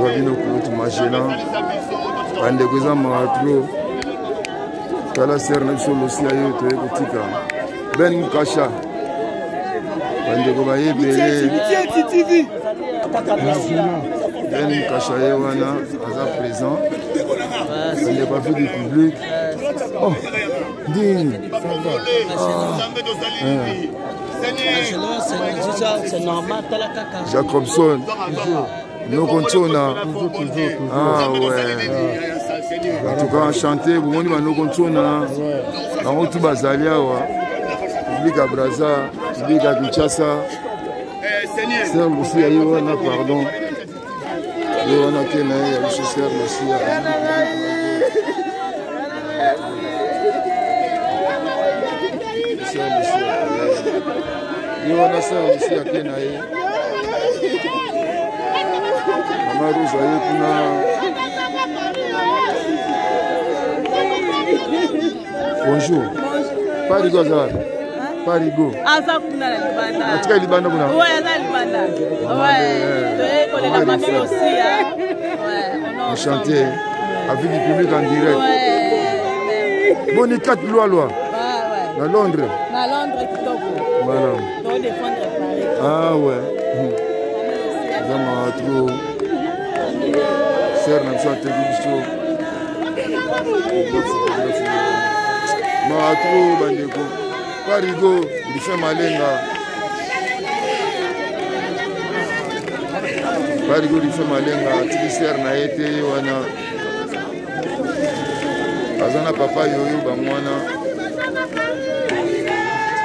Wabino kutu machela. Bande kuza matro. Kala serna solo si ayo to ekotika. Ben kasha. Bande ko ba yebele. Ben kasha yewana aza présent. Il n'est pas vu du public. Oh, digne. C'est normal. Jacobson. Nous continuons. Ah ouais. En tout cas, chanter, vous voyez, nous continuons. Dans tout Bazalia, public à Braza, public à Kinshasa. C'est aussi à Yoana, pardon. Yoana Kena, il y a le chausseur aussi. Yoana ça aussi à Kena. Maman Rose, bonjour. Parigo Azar. Parigo. Azar kuna la libanda. Atika libanda kuna. Ouais, Azar libanda. Ouais. On est la mamie aussi. Ouais. On chantait avec du public en direct. Ouais. Bon, il y a 4 lois. Ouais. À Londres. À Londres, Kitoko. Voilà. Pour défendre Paris. Ah ouais. Vraiment trop. Serre n'a pas été trop bandeko. Parigo, il fait malenga. Parigo, il fait malenga. Tiki n'a été wana. Azana papa yoyo bamwana.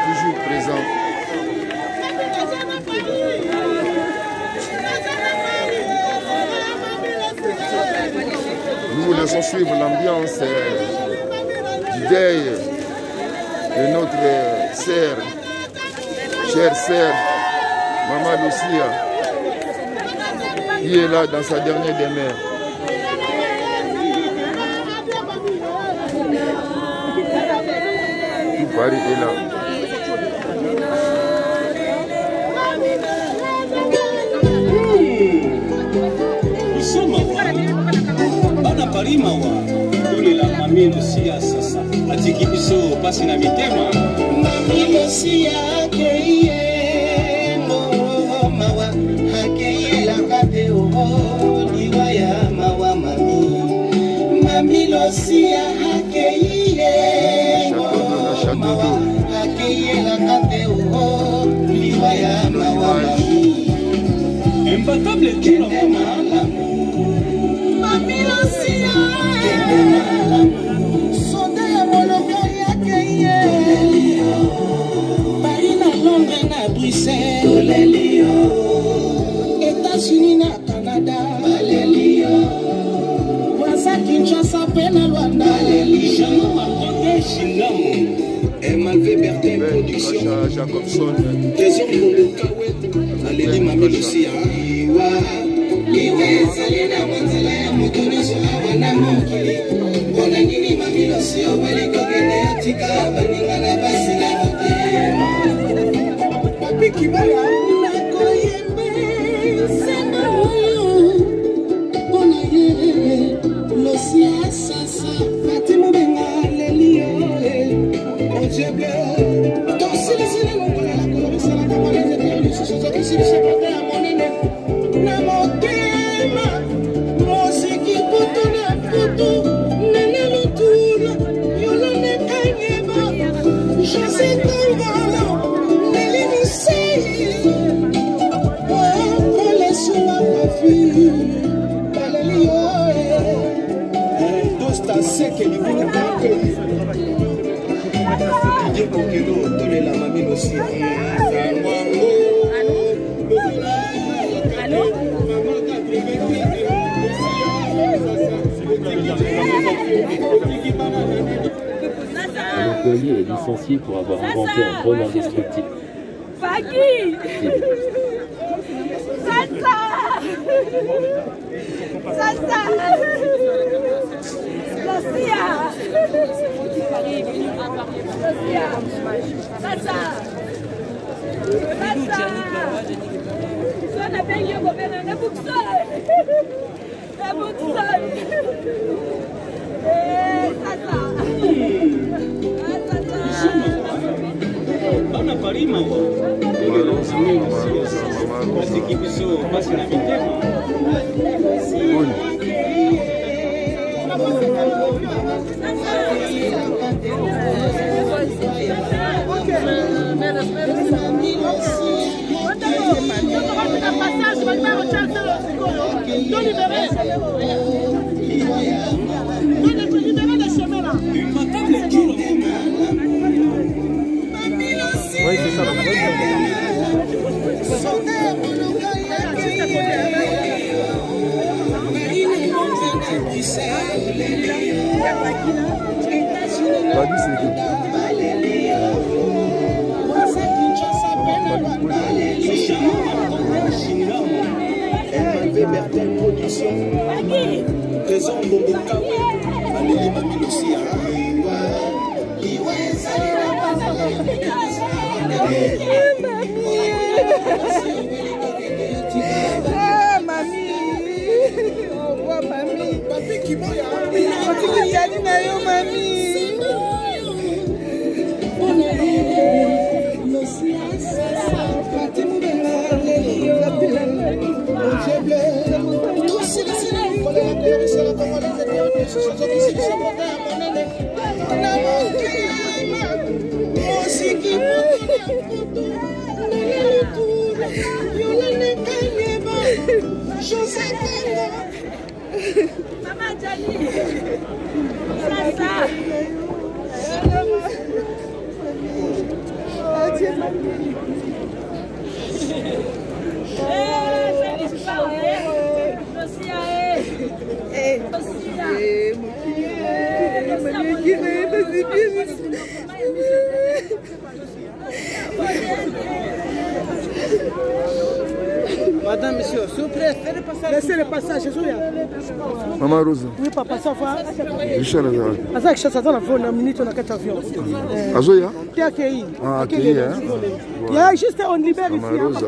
Toujours présent. Nous vous laissons suivre l'ambiance du deuil de notre sœur, chère sœur, Maman Lucia, qui est là dans sa dernière demeure. Tout Paris est là. Mawa dole la mami Lucia sasa atiki biso pasi na mitema mami Lucia keye mawa hakeye la kate o liwaya mawa mami Lucia hakeye mawa hakeye la kate o liwaya mawa mami imbattable kilo mama Mami Lucia, sonde ya moloko yake ye. Paris na Londres na Bruxelles, Tolelio. États-Unis na Canada, Balelio. Waza Kinshasa pe na Luanda, Balelio. Jean Martin Shingamu, MLV Bertin Production, Jacobson, Trésor Molokawe, Aleli Mami Lucia. Liwe salina mwanzala ya mokoni soa wana mokili Bona nini Mami Lucia waliko gende atika baninga na basi na motema Papi kibala nako yembe sema huyu Bona ye Lucia sasa Fatimu benga lelio Ojeble Dansi le sile mongola la kolorisa la kamala Zete lusu sozo kisi lisepate ya monene Na motema Mosiki puto na puto Nene lutula Yolone kanyeba Jase tangala Nele nisei Kole suma pafi Baleli oe Dosta seke livuna kake Diego Kelo Tole la Mami Lucia Un employé est licencié pour avoir inventé un drone indestructible. Fagui Sasa Lucia Sasa Oui, c'est ça. Maman Djali, ça. Madame, monsieur, s'il vous plaît, laissez le passage. Maman Rose. Oui, papa, ça va. Richard Azar. Azar, je suis dans la minute, on a 4 avions. Azoya? Tu es accueilli. Ah, accueilli, hein? Il y a juste, on libère ici. Maman Rose.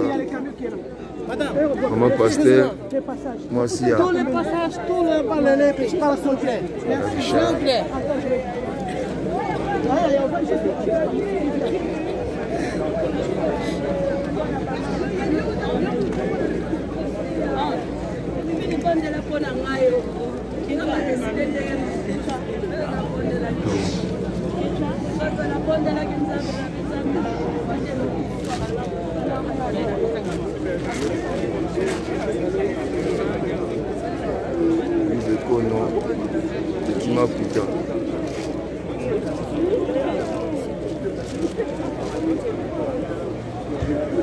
Madame, Maman Pasteur. Moi aussi. tous les passages, tous les balais, je parle s'il vous plaît. S'il vous plaît.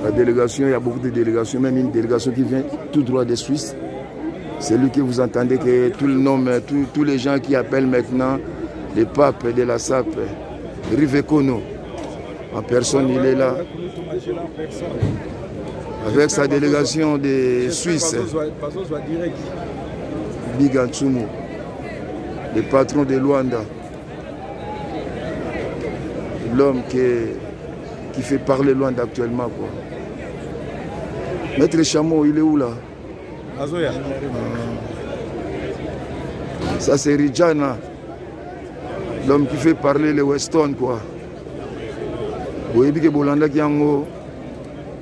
La délégation, il y a beaucoup de délégations, même une délégation qui vient tout droit des Suisses. C'est lui que vous entendez que tout le nom, tous les gens qui appellent maintenant les papes de la SAP, Rivekono, en personne, il est là. Avec sa délégation des Suisses, Bigantsumo, le patron de Luanda, l'homme qui fait parler Luanda actuellement, quoi. Maître Chameau, il est où là? Azoya. Ça c'est Rijana, l'homme qui fait parler les Weston, quoi. Vous voyez que Bolanda qui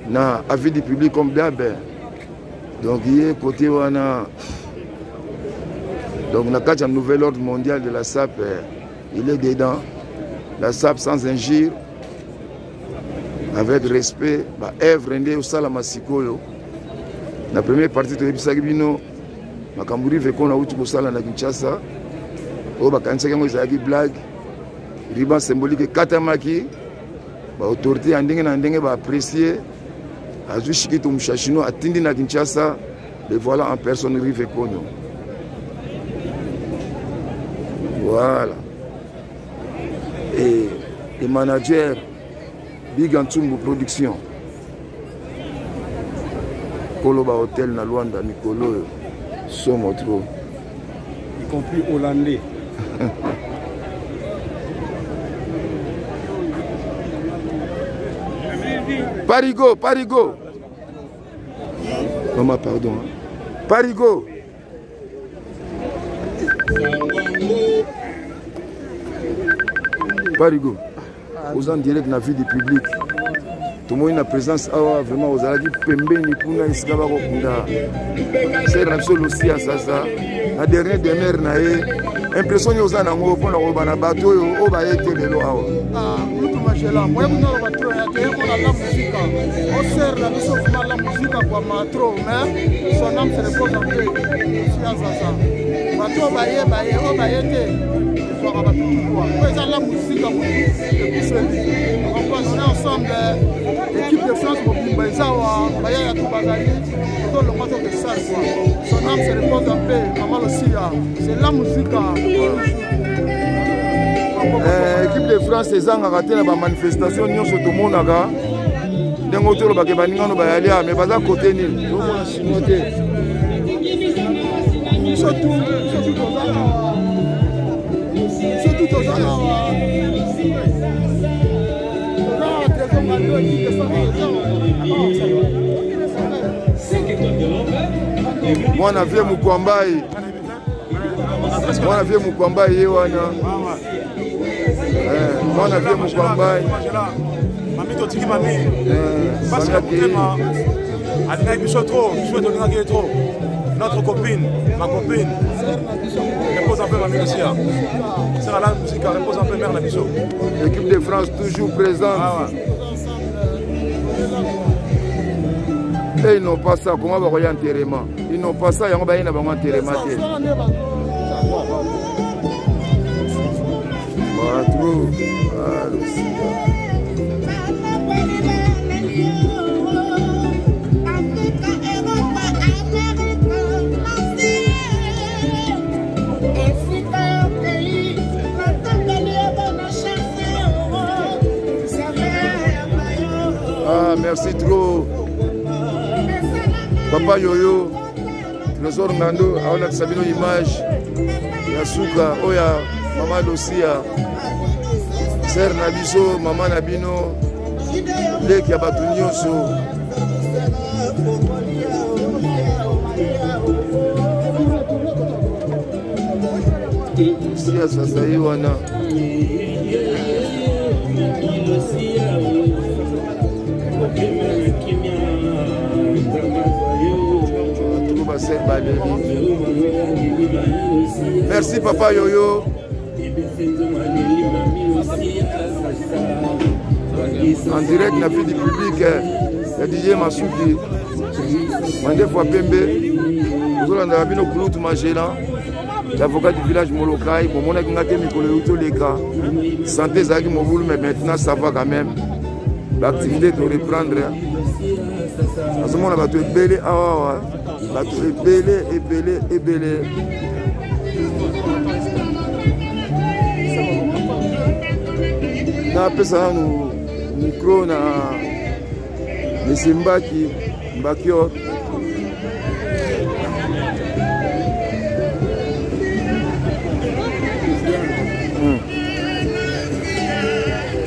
na avis du public comme d'hab. Donc il est côté wana. Donc on a un nouvel ordre mondial de la SAP, il est dedans. La SAP sans injure, avec respect, bah œuvre ndé au salama sikoyo. La première partie de l'Ebisagibino, Makamburi Vekona Utu Kosala na Kinshasa, au Bakansa Kango Zagi blague, ruban symbolique Katamaki, bah autorité andenge na ndenge ba apprécier, azu shikito mushashino atindi na Kinshasa, le voilà en personne Rivekono. Voilà. Et le manager Bigantumbu Production. Koloba Hotel na Luanda, Mikolo, Somotro. Y compris hollandais. Parigo, Parigo. Maman, pardon. Parigo. Parigo, aux en direct na vie du public. Tout le monde a présence awa vraiment aux alaki pembeni kuna iskaba ko kunda. C'est la seule aussi à ça. La dernière demeure na impression aux en ango pour la robana bateau au ba été lelo awa. Ah, mutu majela. Moi kuna bateau ya te ko la musique. On sert la mission pour la musique kwa matro mais son âme se repose en paix. C'est ça. Bateau ba ye o ba été. C'est la musique à vous et puis on est ensemble l'équipe de France pour Bimbaïzawa Baya Toubazali tout le monde de ça son âme se repose en paix maman aussi c'est la musique équipe de France ezanga raté na ba manifestation nyonso to monaka ndengo tolo ba ke baninga no ba yalia mais baza côté nini to mona sinote surtout mwana vie Mukwambai yewana mwana vie Mukwambai mami totiki mami parce que vraiment adina biso trop biso tolingaki trop notre copine ma copine repose un peu ma musique c'est la musique repose un peu mère la biso l'équipe de France toujours présente et ils n'ont pas ça comment va y enterrement ils n'ont pas ça yango ba yena bango enterrement te trop merci trop Papa Yoyo Trésor Ngando aona Sabino image ya suka oya Mama Dosia Ser Nabiso Mama Nabino Leki ya batu nyonso Sia sasa iwana merci Papa Yoyo. En direct na vie du public ya DJ Masuki mande fois pembe ozolanda bino kulutu magela l'avocat du village Molokai bon mona kinga te mikolo yuto leka santé zaki mobulu mais maintenant ça va quand même l'activité de reprendre à ce moment là tu es belé awa bato ebele napesa nanu micro na Monsieur Mbakior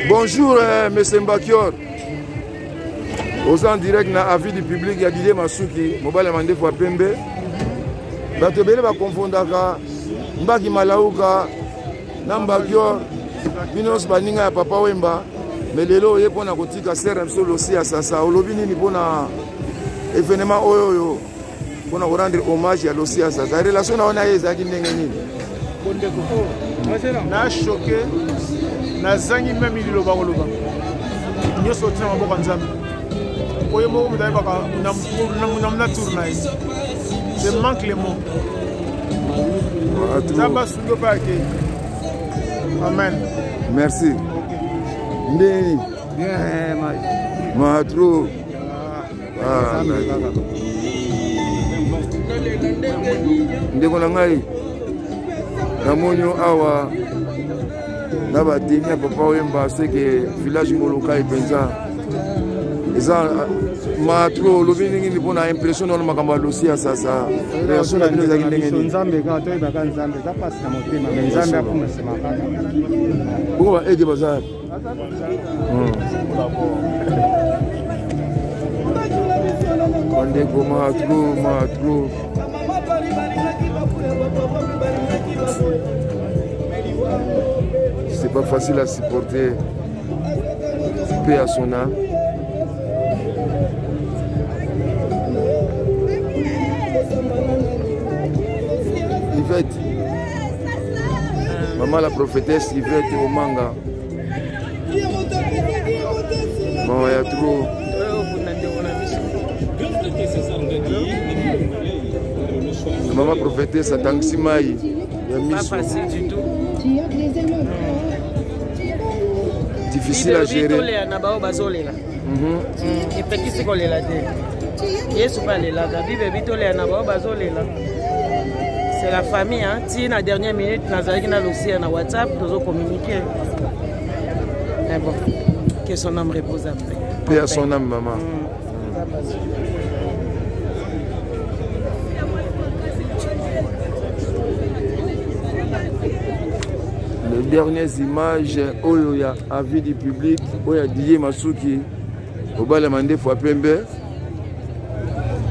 bonjour Monsieur Mbakior aux en direct na avis du public ya DJ Masuki mobile mande fois pembe bato bele ba confondaka Mbaki Malauka na Mbakior binos baninga ya Papa Wemba mais lelo ye pona kotika serem solo si asasa olobi nini pona événement oyo pona ko rendre hommage ya losi asasa relation na ona ezaki ndenge nini na choqué na zangi même ililo bakoloba nyoso tina maboko nzambe oyo moko mudaye baka na tourner je manque les mots Zamba sundo pake amen merci ndeni matro ndeko na ngai na monyo awa na bateni ya Papa Wemba seke village Molokai penza eza matro lobi ndenge ni pona impression na makambo losia sasa reaction na bino ezaki ndenge ni nzambe ka to ibaka nzambe za pasi na motema mais nzambe akuma sema kaka bongo ba ede bazar Bandeko matro c'est pas facile à supporter. Paix à son âme. Yvette, maman la prophétesse Yvette Omanga. Bon, il y a trop. Maman prophétesse Atangsi Maï. Pas facile du tout. Difficile à gérer. C'est la famille, hein. Si la dernière minute, nous avons aussi un WhatsApp, nous avons communiqué. Mais bon, que son âme repose après. Paix à son âme, maman. Les dernières images, Oyoya, avis du public, Oya Didier Masuki, Obala Mande Fouapembe.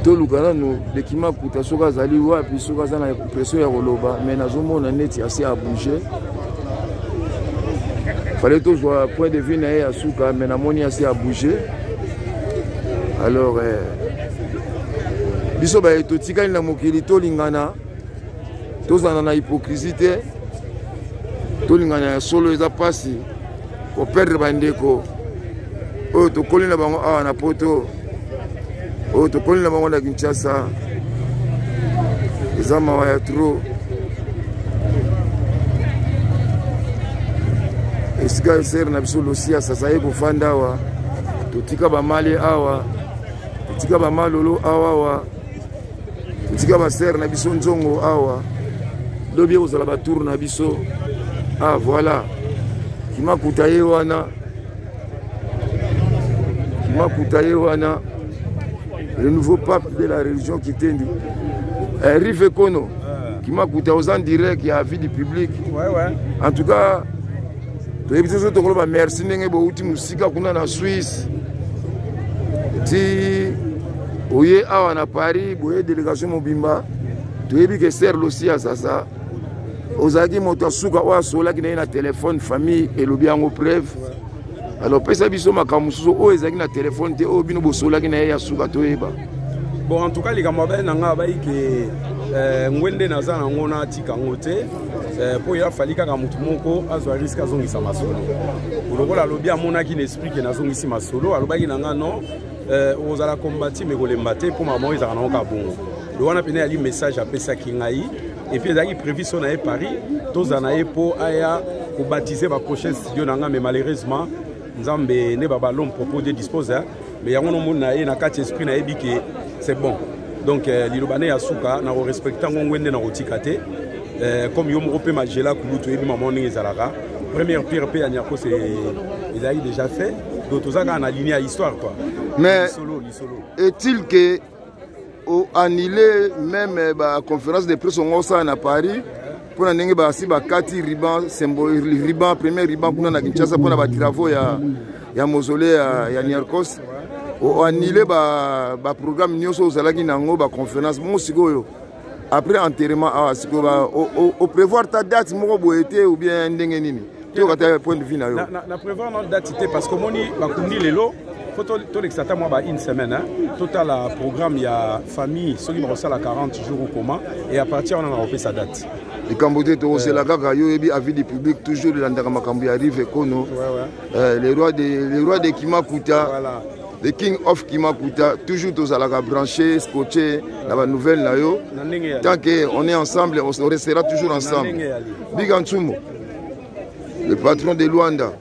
Tout le monde de Kima Kuta Soka Zali Wapi Soka Zana pression ya Roloba, mais Nazomo na net assez à bouger. Fallait toujours un point de vue na Souka, mais Namoni assez à bouger. Alors, biso ba etotika na mokili to lingana, to zana na hypocrisie, to lingana solo eza pasi, ko perdre bandeko. O to kolina bango a na poto. Oh, tu connais la maman de Kinshasa. Les hommes ont trop. Et ce que c'est un absolu aussi à ça, ça y est pour Fandawa. Tu tika ba mali awa. Tu tika ba malolo awa. Tu tika ba ser na biso nzongo awa. Dobi aux alabatour na biso. Ah voilà. Kima kutaye wana. Kima kutaye wana. Le nouveau pape de la religion qui t'est dit. Rive Kono, qui m'a coûté aux en direct, qui a vu du public. En tout cas, merci beaucoup musique en Suisse. Si vous êtes à Paris, vous êtes délégation Mobimba, vous avez que c'est aussi à ça. Vous avez dit que vous avez un téléphone, famille et le bien en preuve. Alors, pesa biso makamususo o ezaki na téléphone te o bino bosolaki na ya suka to eba. Bon, en tout cas les gamabe nanga ba ke ngwende naza na ngona tika ngote po ya falika ka mutu moko azwa risque azongisa masolo. Ulokola lobi amona ki n'esprit ke nazongisi masolo alobaki nanga non ozala combattre mais kolemba te po maman ezaka na ka bongo. Le wana pene ali message apesa ki ngai et puis ezaki prévu son na Paris tozana e po aya ko baptiser ba prochain studio nanga mais malheureusement Nzambe ne baba l'homme propose dispose mais yango no mona na kati esprit na ebiki c'est bon donc lilobane ya suka na respectant ngwende na otikate comme yo moko pe majela kuluto ebi maman ni ezalaka première pierre pe anyako c'est il a déjà fait donc tozaka na ligne à histoire quoi mais est-il que au annulé même la conférence de presse à Paris pour n'engager ba si ba kati riban symbole riban premier riban pour na Kinshasa pour na ba travaux ya mausolée ya Niarkos au annulé ba programme nyonso ozalaki nango ba conférence mosikoyo après enterrement a siko ba au prévoir ta date moko boete ou bien ndenge nini to kata point de vue na yo na prévoir notre date parce que moni ba kundi lelo photo to l'exata moi ba une semaine hein total programme ya famille soki ba sala 40 jours ou comment et à partir on a repris sa date. Les Cambodgiens, c'est la gaga, il avis du public, toujours le Landama Kambi arrive, Kono. Les rois de Kimakuta, les King of Kimakuta, toujours tous à la branché, scotché, la nouvelle Nayo. Tant qu'on est ensemble, on restera toujours ensemble. Big Antsumo, le patron de Luanda.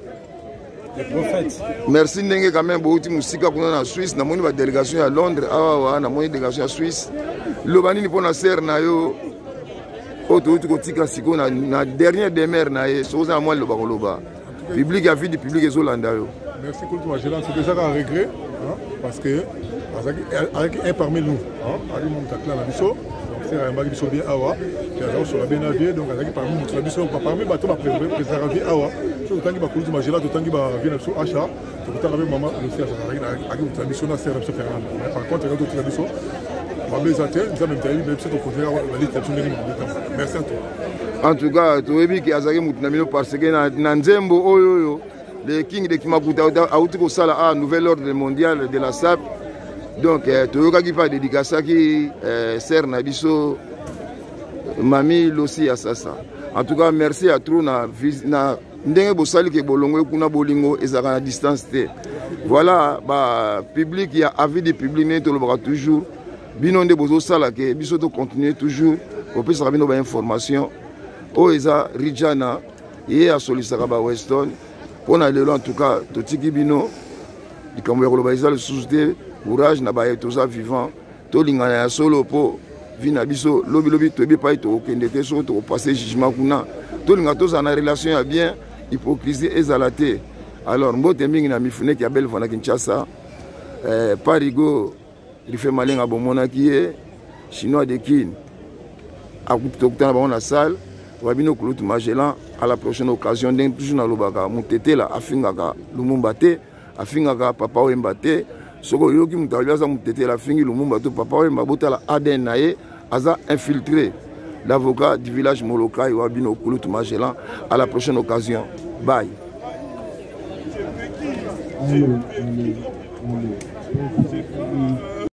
Le prophète. Merci Nenge quand même, beaucoup de musique qu'on a en Suisse, nous avons une délégation à Londres, nous avons une délégation à Suisse. Le Banini pour la serre Nayo. La dernière demeure, c'est à moi le Baroloba. Le public a vu du public et Zolanda. Merci beaucoup, c'est déjà un regret parce que avec un parmi nous, Ali Montakla Nabiso, c'est un bagage bien Awa, qui a sur la Benavier, donc avec parmi nous, Nabiso, parmi bateau préservé Awa, sur le temps qui va couler du Magela, tout le temps qui va venir sur Acha, tout le temps avec maman, le frère, avec Nabiso, na sœur Fernand. Par contre, il y a d'autres Nabiso. Merci à toi. En tout cas, tu as que Azaki Moutinamino parce que Nanzembo Oyo, le King de Kimakuta, a oublié que ça a un nouvel ordre mondial de la SAP. Donc, tu as qui pas dédicace qui sert Nabiso Mami Lossi Assassa. En tout cas, merci à tous. Ndenge bosali ke bolongo kuna bolingo ezaka na distance te. Voilà, bah public il y a avis du public ne to le toujours. Bino nde bozo sala ke biso to continuer toujours. Pour plus savoir nos informations. O eza Rijana et à solisaka ba Weston. On a le en tout cas to tiki bino. Dikambo ya koloba eza le société courage na ba etoza vivant. To lingana ya solo po vina biso lobi to be pa to kende te so to passer jugement kuna. To linga to za na relation ya bien. Hypocrisie ezalate. Alors, mbote mingi na mifune qui a belle vana Kinshasa. Parigo, il fait malin à Bomona qui est chinois de Kin. À Koutoktan, on a salle. Wabino Kouloutou Magellan. À la prochaine occasion, d'un toujours dans le baga. Moutete la afingaka Lumumbate. Afingaka Papa Wembate. Soko yoki mutabiaza moutete la fingi Lumumbato. Papa Wembabota la ADN nae. Aza infiltré. L'avocat du village Molokai, Wabino Kouloutou Magellan. À la prochaine occasion. Bye.